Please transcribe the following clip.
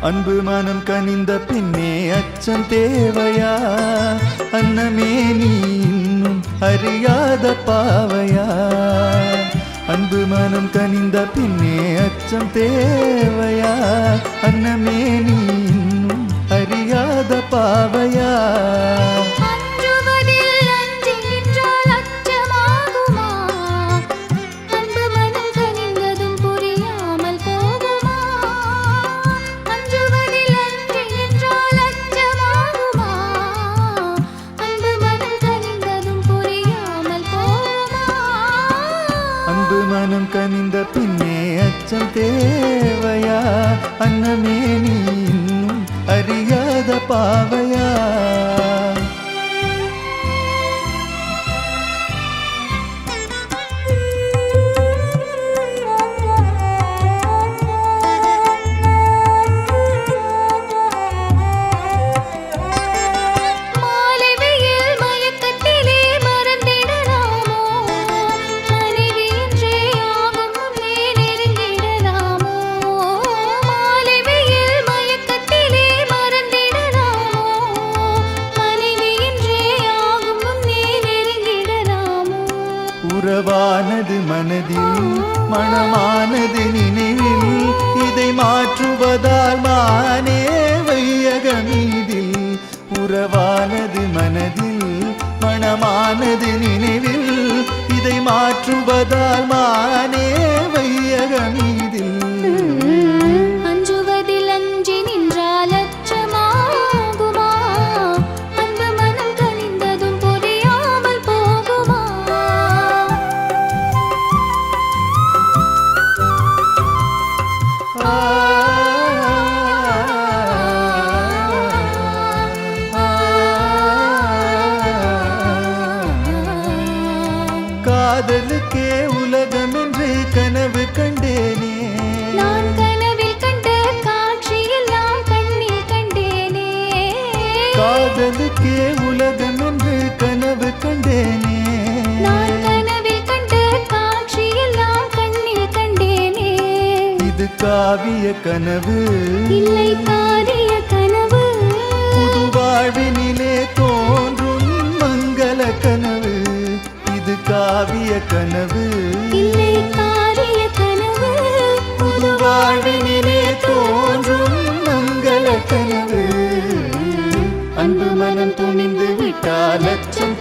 அன்பு மனம் கனிந்த பின்னே அச்சம் தேவையா? அன்னமே நீ இன்னும் அறியாத பாவையா? அன்பு மனம் கனிந்த பின்னே அச்சம் தேவையா? அன்னமே நீ இன்னும் அறியாத பாவையா? அன்பு மனம் கனிந்த பின்னே அச்சம் தேவையா? அன்னமே நீ இன்னும் அறியாத பாவையா? உறவானது மனதில், மனமானது நினைவில், இதை மாற்றுவதால் மானே வையகமீதில். உறவானது மனதில், மனமானது நினைவில், இதை மாற்றுவதால் மானே வையகமீதில். அஞ்சுவதில் அஞ்சி நின்றால் அச்சமாகுமா? அன்பு மனம் கனிந்ததும் புரியாமல் போகுமா? காதலுக்கே உலகம் என்று கனவு கண்டேனே. நான் கனவில் கண்ட காட்சியெல்லாம் கண்ணில் கண்டேனே. காதலுக்கே உலகம் என்று கனவு கண்டேனே. நான் கனவில் கண்ட காட்சியெல்லாம் கண்ணில் கண்டேனே. இது காவிய கனவு இல்லை காரிய கனவு. புது வாழ்வினிலே தோன்றும் மங்கள கனவு. இது காவிய கனவு இல்லை காரிய கனவு. புது வாழ்வினிலே தோன்றும் மங்கள கனவு. அன்பு மனம் துணிந்து விட்டால் அச்சம்